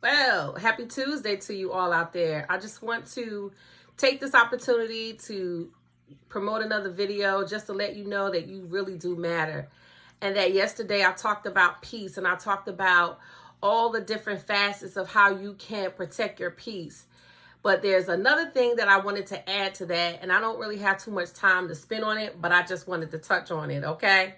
Well, happy Tuesday to you all out there. I just want to take this opportunity to promote another video just to let you know that you really do matter. And that yesterday I talked about peace and I talked about all the different facets of how you can protect your peace. But there's another thing that I wanted to add to that, and I don't really have too much time to spend on it, but I just wanted to touch on it, okay?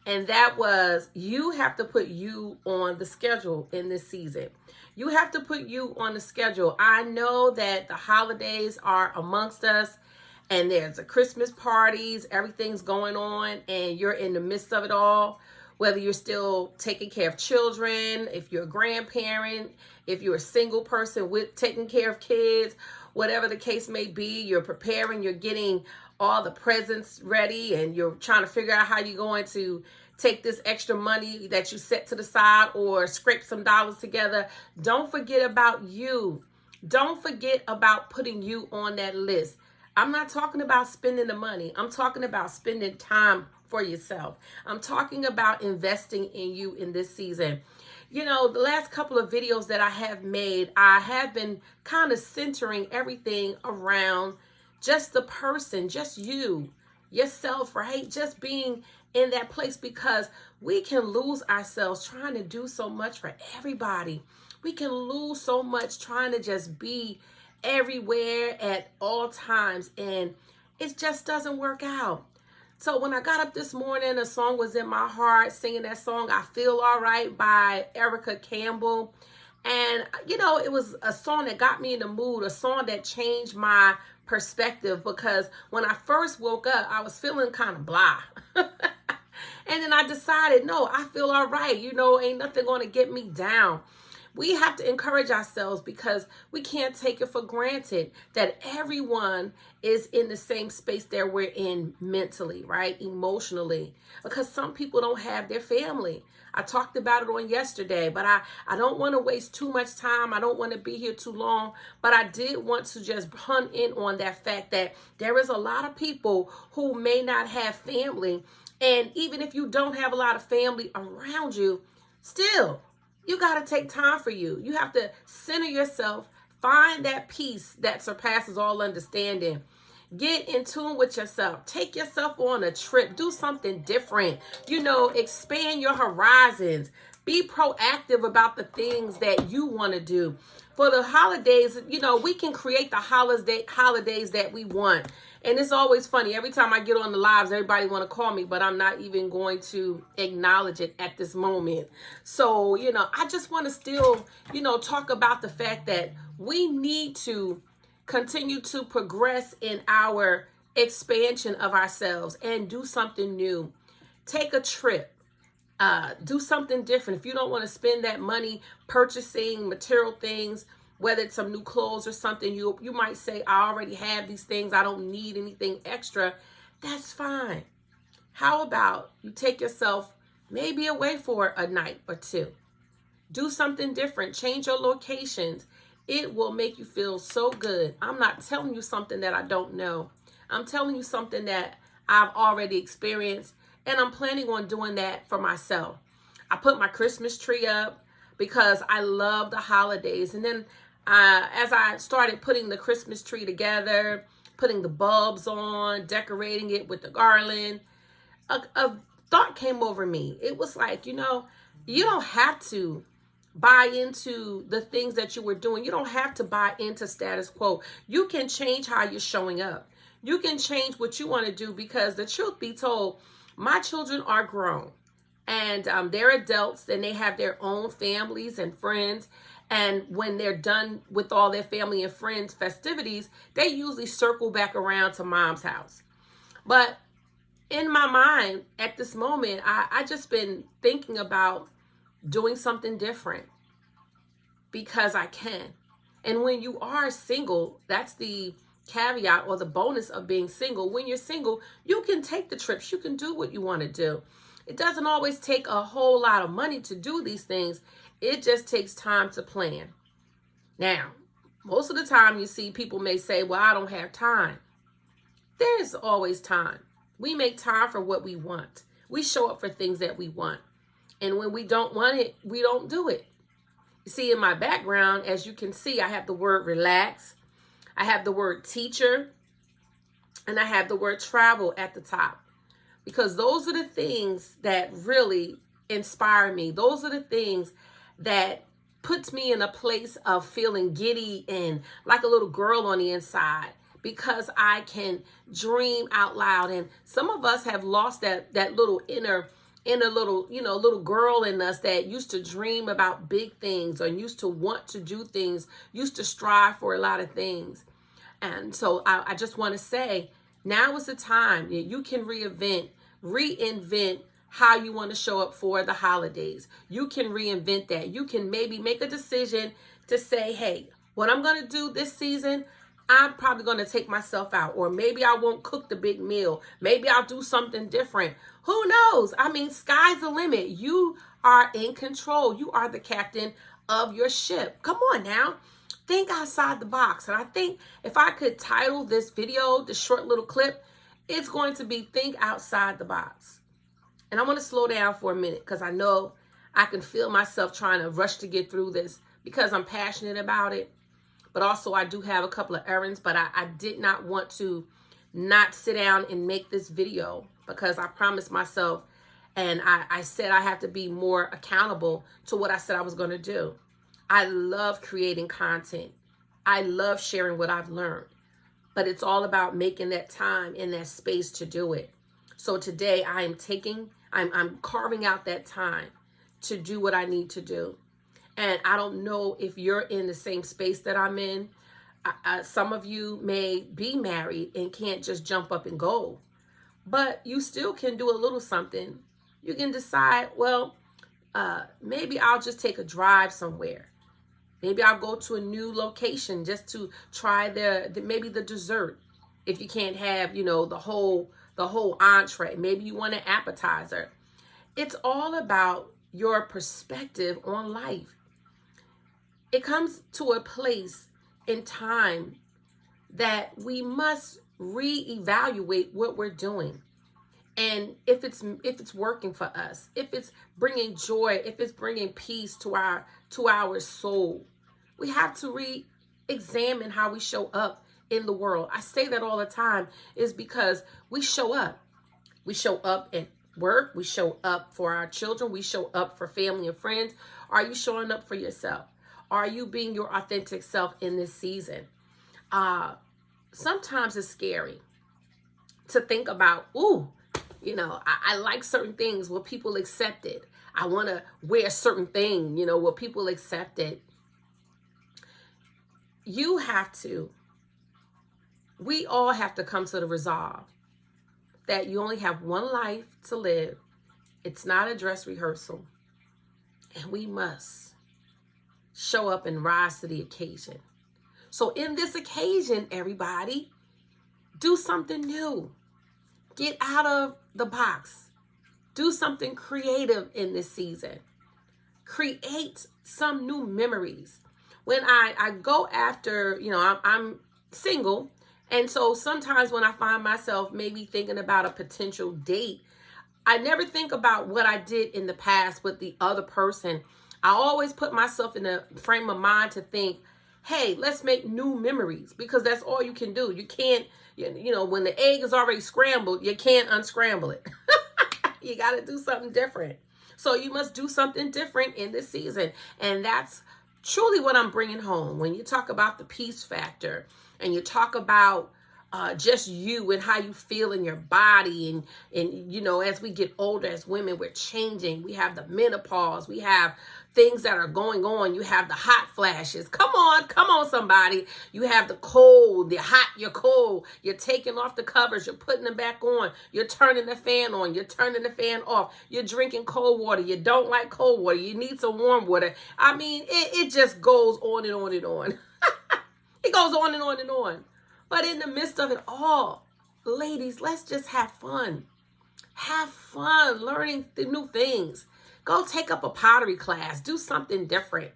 And that was, you have to put you on the schedule in this season. You have to put you on the schedule. I know that the holidays are amongst us and there's the Christmas parties, everything's going on, and you're in the midst of it all. Whether you're still taking care of children, if you're a grandparent, if you're a single person with taking care of kids, whatever the case may be, you're preparing, you're getting all the presents ready, and you're trying to figure out how you're going to take this extra money that you set to the side or scrape some dollars together. Don't forget about you. Don't forget about putting you on that list. I'm not talking about spending the money. I'm talking about spending time for yourself. I'm talking about investing in you in this season. You know, the last couple of videos that I have made, I have been kind of centering everything around just the person, just you, yourself, right? Just being in that place, because we can lose ourselves trying to do so much for everybody. We can lose so much trying to just be everywhere at all times, and it just doesn't work out. So when I got up this morning, a song was in my heart, singing that song, I Feel All Right by Erica Campbell. And, you know, it was a song that got me in the mood, a song that changed my perspective, because when I first woke up, I was feeling kind of blah. And then I decided, no, I feel all right. You know, ain't nothing going to get me down. We have to encourage ourselves, because we can't take it for granted that everyone is in the same space that we're in mentally, right? Emotionally, because some people don't have their family. I talked about it on yesterday, but I don't want to waste too much time. I don't want to be here too long, but I did want to just hunt in on that fact that there is a lot of people who may not have family. And even if you don't have a lot of family around you, still, you got to take time for you. You have to center yourself, find that peace that surpasses all understanding. Get in tune with yourself. Take yourself on a trip. Do something different. You know, expand your horizons. Be proactive about the things that you want to do. For the holidays, you know, we can create the holidays that we want. And it's always funny. Every time I get on the lives, everybody want to call me, but I'm not even going to acknowledge it at this moment. So, you know, I just want to still, you know, talk about the fact that we need to continue to progress in our expansion of ourselves and do something new. Take a trip. Do something different. If you don't want to spend that money purchasing material things, whether it's some new clothes or something, you might say, I already have these things, I don't need anything extra. That's fine. How about you take yourself maybe away for a night or two? Do something different. Change your locations. It will make you feel so good. I'm not telling you something that I don't know. I'm telling you something that I've already experienced, and I'm planning on doing that for myself. I put my Christmas tree up because I love the holidays. And then as I started putting the Christmas tree together, putting the bulbs on, decorating it with the garland, a thought came over me. It was like, you know, you don't have to buy into the things that you were doing. You don't have to buy into status quo. You can change how you're showing up. You can change what you want to do, because the truth be told, my children are grown and they're adults, and they have their own families and friends. And when they're done with all their family and friends festivities, they usually circle back around to mom's house. But in my mind at this moment, I just been thinking about doing something different because I can. And when you are single, that's the caveat or the bonus of being single. When you're single, you can take the trips. You can do what you want to do. It doesn't always take a whole lot of money to do these things. It just takes time to plan. Now, most of the time you see people may say, well, I don't have time. There's always time. We make time for what we want. We show up for things that we want. And when we don't want it, we don't do it. You see, in my background, as you can see, I have the word relax, I have the word teacher, and I have the word travel at the top, because those are the things that really inspire me. Those are the things that puts me in a place of feeling giddy and like a little girl on the inside, because I can dream out loud. And some of us have lost that little inner little, little girl in us that used to dream about big things, or used to want to do things, used to strive for a lot of things. And so I just want to say, now is the time you can reinvent how you want to show up for the holidays. You can reinvent that. You can maybe make a decision to say, hey, what I'm going to do this season, I'm probably going to take myself out, or maybe I won't cook the big meal. Maybe I'll do something different. Who knows? I mean, sky's the limit. You are in control. You are the captain of your ship. Come on now. Think outside the box. And I think if I could title this video, this short little clip, it's going to be Think Outside the Box. And I want to slow down for a minute, because I know I can feel myself trying to rush to get through this, because I'm passionate about it. But also I do have a couple of errands, but I did not want to not sit down and make this video, because I promised myself, and I said I have to be more accountable to what I said I was going to do. I love creating content. I love sharing what I've learned, but it's all about making that time and that space to do it. So today I'm carving out that time to do what I need to do. And I don't know if you're in the same space that I'm in. Some of you may be married and can't just jump up and go, but you still can do a little something. You can decide, well, maybe I'll just take a drive somewhere. Maybe I'll go to a new location just to try maybe the dessert. If you can't have, the whole entree, maybe you want an appetizer. It's all about your perspective on life. It comes to a place in time that we must reevaluate what we're doing. And if it's working for us, if it's bringing joy, if it's bringing peace to our soul, we have to re-examine how we show up in the world. I say that all the time is because we show up. We show up at work. We show up for our children. We show up for family and friends. Are you showing up for yourself? Are you being your authentic self in this season? Sometimes it's scary to think about, I like certain things. Will people accept it? I want to wear a certain thing. Will people accept it? We all have to come to the resolve that you only have one life to live. It's not a dress rehearsal. And we must show up and rise to the occasion. So in this occasion, everybody, do something new. Get out of the box. Do something creative in this season. Create some new memories. When I go after, I'm single. And so sometimes when I find myself maybe thinking about a potential date, I never think about what I did in the past with the other person. I always put myself in a frame of mind to think, hey, let's make new memories, because that's all you can do. You can't, when the egg is already scrambled, you can't unscramble it. You got to do something different. So you must do something different in this season. And that's truly what I'm bringing home. When you talk about the peace factor and you talk about just you and how you feel in your body. And as we get older, as women, we're changing. We have the menopause. We have things that are going on. You have the hot flashes. Come on, somebody. You have the cold, the hot, you're cold. You're taking off the covers. You're putting them back on. You're turning the fan on. You're turning the fan off. You're drinking cold water. You don't like cold water. You need some warm water. I mean, it just goes on and on and on. It goes on and on and on. But in the midst of it all, ladies, let's just have fun. Have fun learning the new things. Go take up a pottery class. Do something different.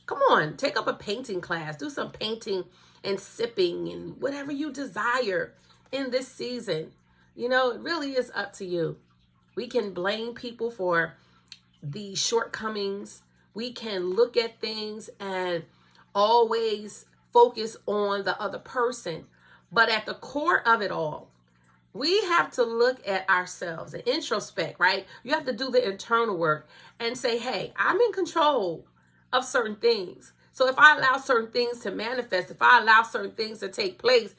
Come on, take up a painting class. Do some painting and sipping and whatever you desire in this season. It really is up to you. We can blame people for the shortcomings. we can look at things and always focus on the other person. But at the core of it all, we have to look at ourselves and introspect, right? You have to do the internal work and say, hey, I'm in control of certain things. So if I allow certain things to manifest, if I allow certain things to take place,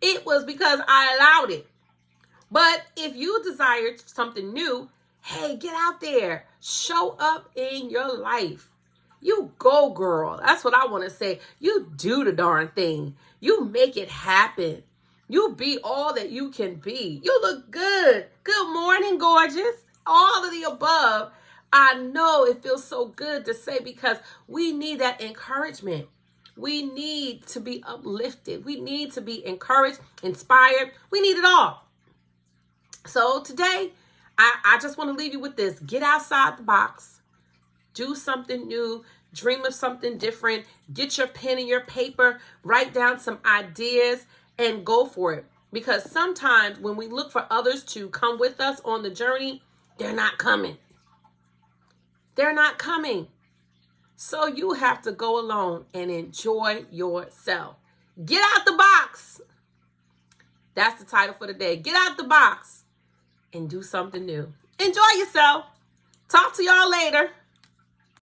it was because I allowed it. But if you desire something new, hey, get out there. Show up in your life. You go, girl. That's what I want to say. You do the darn thing. You make it happen. You be all that you can be. You look good. Good morning, gorgeous. All of the above. I know it feels so good to say because we need that encouragement. We need to be uplifted. We need to be encouraged, inspired. We need it all. So today, I just want to leave you with this. Get outside the box. Do something new. Dream of something different. Get your pen and your paper. Write down some ideas and go for it. Because sometimes when we look for others to come with us on the journey, they're not coming. They're not coming. So you have to go alone and enjoy yourself. Get out the box. That's the title for the day. Get out the box and do something new. Enjoy yourself. Talk to y'all later.